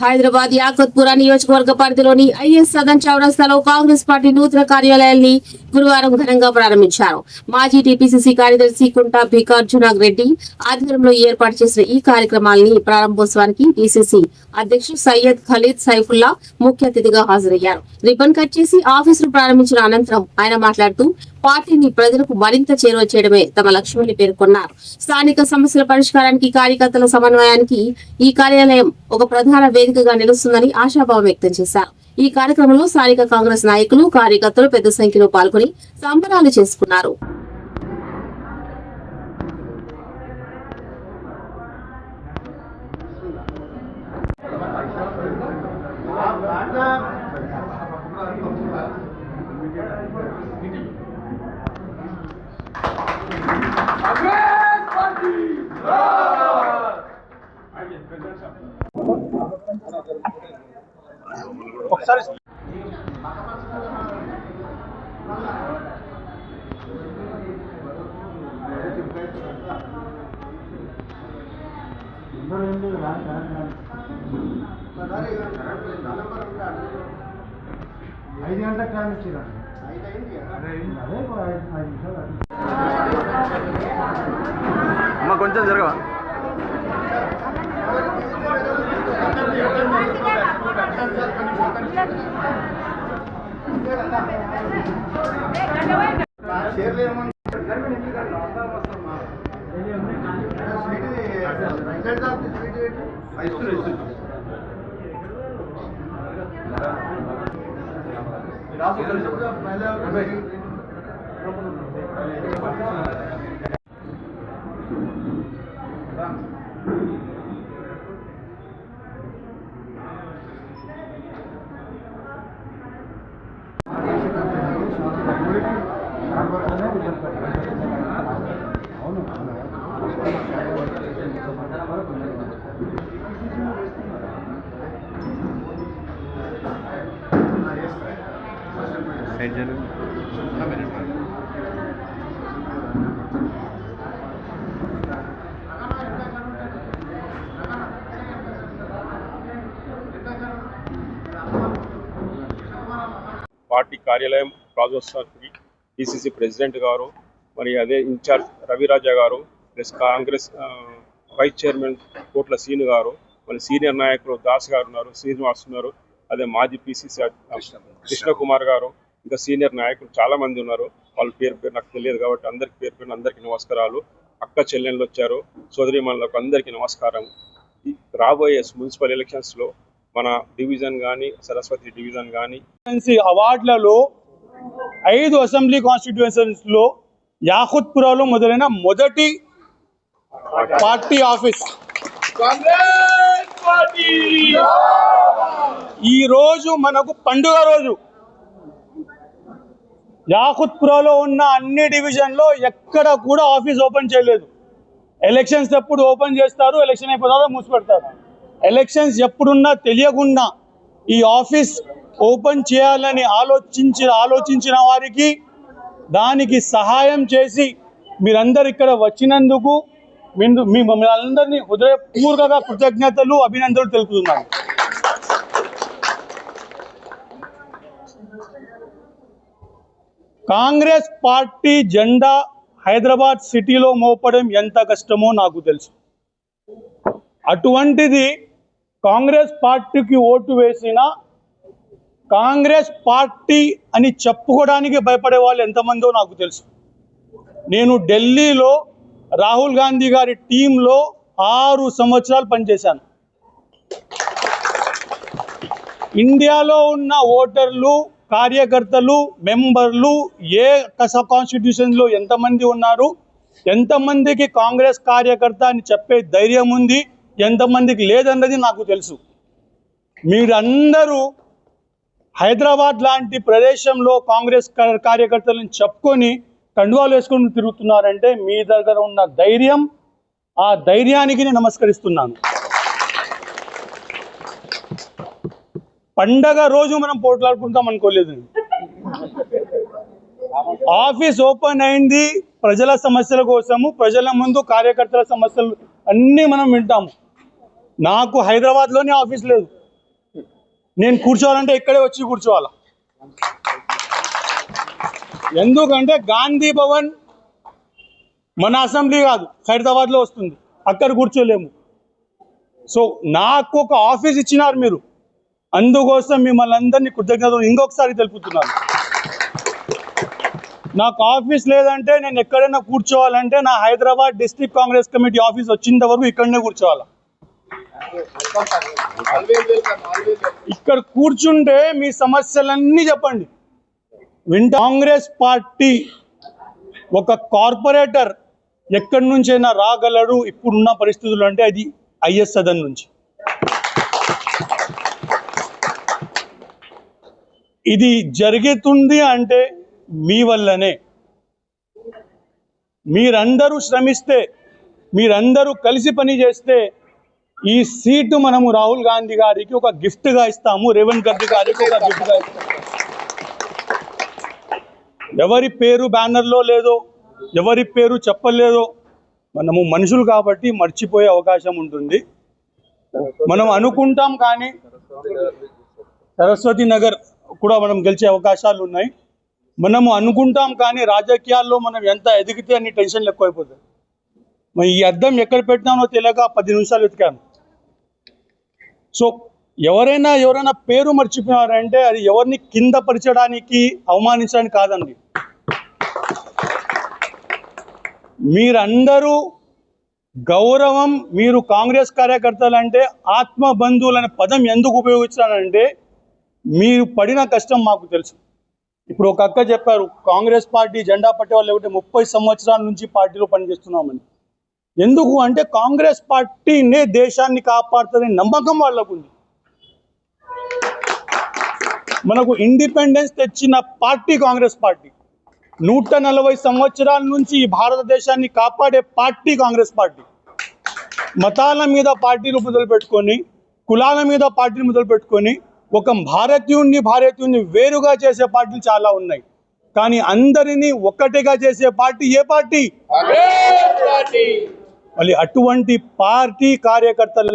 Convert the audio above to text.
హైదరాబాద్ యాకత్పుర నియోజకవర్గ పరిధిలోని ఐఎస్ సదన్ చౌరస్తాలో కాంగ్రెస్ పార్టీ నూతన కార్యాలయాన్ని గురువారం ఘనంగా ప్రారంభించారు. మాజీ టీపీసీసీ కార్యదర్శి కుంట భికార్జునాగ్ రెడ్డి ఆధ్వర్యంలో ఏర్పాటు చేసిన ఈ కార్యక్రమాన్ని ప్రారంభోత్సవానికి డీసీసీ అధ్యక్షుడు సయ్యద్ ఖలీద్ సైఫుల్లా ముఖ్య అతిథిగా హాజరయ్యారు. రిబ్బన్ కట్ చేసి ఆఫీసును ప్రారంభించిన అనంతరం ఆయన మాట్లాడుతూ పార్టీని ప్రజలకు మరింత చేరువ చేయడమే తమ లక్ష్యమని పేర్కొన్నారు. స్థానిక సమస్యల పరిష్కారానికి కార్యకర్తల సమన్వయానికి ఈ కార్యాలయం ఒక ప్రధాన వేదికగా నిలుస్తుందని ఆశాభావం వ్యక్తం చేశారు. ఈ కార్యక్రమంలో స్థానిక కాంగ్రెస్ నాయకులు కార్యకర్తలు పెద్ద సంఖ్యలో పాల్గొని సంబరాలు చేసుకున్నారు. ఒకసారి ఐదు గంటలకు టైం ఇచ్చారు. అమ్మ కొంచెం జరగవా? పార్టీ కార్యాలయం ప్రాజోత్సవానికి డిసిసి ప్రెసిడెంట్ గారు, మరి అదే ఇన్ఛార్జ్ రవిరాజా గారు, ప్లస్ కాంగ్రెస్ వైస్ చైర్మన్ కోట్ల సీను గారు, మరి సీనియర్ నాయకులు దాస్ గారు ఉన్నారు, శ్రీనివాస్ ఉన్నారు, అదే మాజీ పిసిసి కృష్ణకుమార్ గారు, ఇంకా సీనియర్ నాయకులు చాలా మంది ఉన్నారు. వాళ్ళ పేరు నాకు తెలియదు కాబట్టి అందరికీ నమస్కారాలు. అక్క చెల్లెళ్ళు వచ్చారు, సోదరిమణులకు అందరికీ నమస్కారం. రాబోయే మున్సిపల్ ఎలక్షన్స్లో మన డివిజన్ కానీ, సరస్వతి డివిజన్ కానీ అవార్డులలో 5 అసెంబ్లీ కాన్స్టిట్యుయెన్సీలో యాకుత్పురాలో మొదలైన మొదటి పార్టీ ఆఫీస్ ఈ రోజు మనకు పండుగ రోజు. యాకుత్పురాలో ఉన్న అన్ని డివిజన్లో ఎక్కడ కూడా ఆఫీస్ ఓపెన్ చేయలేదు. ఎలక్షన్స్ ఎప్పుడు ఓపెన్ చేస్తారు, ఎలక్షన్ అయిపోతారో మూసిపెడతారు. ఎలక్షన్స్ ఎప్పుడున్నా తెలియకుండా ఈ ఆఫీస్ ఓపెన్ చేయాలని ఆలోచించిన వారికి, దానికి సహాయం చేసి మీరందరు ఇక్కడ వచ్చినందుకు మిమ్మల్ని అందరినీ హృదయపూర్వక కృతజ్ఞతలు, అభినందనలు తెలుపుతున్నాను. కాంగ్రెస్ పార్టీ జెండా హైదరాబాద్ సిటీలో మోపడం ఎంత కష్టమో నాకు తెలుసు. అటువంటిది కాంగ్రెస్ పార్టీకి ఓటు వేసిన, కాంగ్రెస్ పార్టీ అని చెప్పుకోవడానికి భయపడే వాళ్ళు ఎంతమందో నాకు తెలుసు. నేను ఢిల్లీలో రాహుల్ గాంధీ గారి టీంలో 6 సంవత్సరాలు పనిచేశాను. ఇండియాలో ఉన్న ఓటర్లు, కార్యకర్తలు, మెంబర్లు ఏ కాన్స్టిట్యూషన్లో ఎంతమంది ఉన్నారు, ఎంతమందికి కాంగ్రెస్ కార్యకర్త అని చెప్పే ధైర్యం ఉంది, ఎంతమందికి లేదన్నది నాకు తెలుసు. మీరందరూ హైదరాబాద్ లాంటి ప్రదేశంలో కాంగ్రెస్ కార్యకర్తలను చెప్పుకొని కండువాలు వేసుకొని తిరుగుతున్నారంటే మీ దగ్గర ఉన్న ధైర్యం, ఆ ధైర్యానికి నేను నమస్కరిస్తున్నాను. పండగ రోజు మనం పోట్లాడుకుంటాం అనుకోలేదు. ఆఫీస్ ఓపెన్ అయింది ప్రజల సమస్యల కోసము, ప్రజల ముందు కార్యకర్తల సమస్యలు అన్నీ మనం వింటాము. నాకు హైదరాబాద్లోనే ఆఫీస్ లేదు, నేను కూర్చోవాలంటే ఇక్కడే వచ్చి కూర్చోవాలా. ఎందుకంటే గాంధీ భవన్ మన అసెంబ్లీ కాదు, హైదరాబాద్లో వస్తుంది, అక్కడ కూర్చోలేము. సో నాకు ఒక ఆఫీస్ ఇచ్చినారు మీరు, అందుకోసం మిమ్మల్ని అందరినీ కృతజ్ఞతలు ఇంకొకసారి తెలుపుతున్నాను. నాకు ఆఫీస్ లేదంటే నేను ఎక్కడైనా కూర్చోవాలంటే నా Hyderabad district Congress committee office వచ్చినంత వరకు ఇక్కడనే కూర్చోవాలా. ఇక్కడ కూర్చుంటే మీ సమస్యలన్నీ చెప్పండి వింటా. కాంగ్రెస్ పార్టీ ఒక కార్పొరేటర్ ఎక్కడి నుంచైనా రాగలడు ఇప్పుడున్న పరిస్థితులు అంటే అది ఐఎస్ సదన్ నుంచి. ఇది జరుగుతుంది అంటే మీ వల్లనే. మీరందరూ శ్రమిస్తే, మీరందరూ కలిసి పని చేస్తే ఈ సీటు మనము రాహుల్ గాంధీ గారికి ఒక గిఫ్ట్గా ఇస్తాము, రేవంత్ రెడ్డి గారికి ఒక గిఫ్ట్గా ఇస్తాము. ఎవరి పేరు బ్యానర్లో లేదో, ఎవరి పేరు చెప్పలేదో, మనము మనుషులు కాబట్టి మర్చిపోయే అవకాశం ఉంటుంది. మనం అనుకుంటాం కానీ సరస్వతి నగర్ కూడా మనం గెలిచే అవకాశాలు ఉన్నాయి. మనము అనుకుంటాం కానీ రాజకీయాల్లో మనం ఎంత ఎదిగితే అన్ని టెన్షన్లు ఎక్కువైపోతాయి. మరి ఈ అద్దం ఎక్కడ పెట్టినానో తెలియక 10 నిమిషాలు వెతికాను. సో ఎవరైనా పేరు మర్చిపోయారంటే అది ఎవరిని కింద పరిచడానికి, అవమానించడానికి కాదండి. మీరందరూ గౌరవం, మీరు కాంగ్రెస్ కార్యకర్తలు అంటే ఆత్మబంధువులు అనే పదం ఎందుకు ఉపయోగించానంటే మీరు పడిన కష్టం మాకు తెలుసు. ఇప్పుడు ఒక అక్క చెప్పారు, కాంగ్రెస్ పార్టీ జెండా పట్టే వాళ్ళు లేకుంటే 30 సంవత్సరాల నుంచి పార్టీలో పనిచేస్తున్నామని. ఎందుకు అంటే కాంగ్రెస్ పార్టీనే దేశాన్ని కాపాడుతుందనే నమ్మకం వాళ్ళకు ఉంది. మనకు ఇండిపెండెన్స్ తెచ్చిన పార్టీ కాంగ్రెస్ పార్టీ. 140 సంవత్సరాల నుంచి ఈ భారతదేశాన్ని కాపాడే పార్టీ కాంగ్రెస్ పార్టీ. మతాల మీద పార్టీలు మొదలుపెట్టుకొని, కులాల మీద పార్టీలు మొదలుపెట్టుకొని ఒక భారతీయుణ్ణి వేరుగా చేసే పార్టీలు చాలా ఉన్నాయి. కానీ అందరినీ ఒక్కటిగా చేసే పార్టీ ఏ పార్టీ? మళ్ళీ అటువంటి పార్టీ కార్యకర్తలు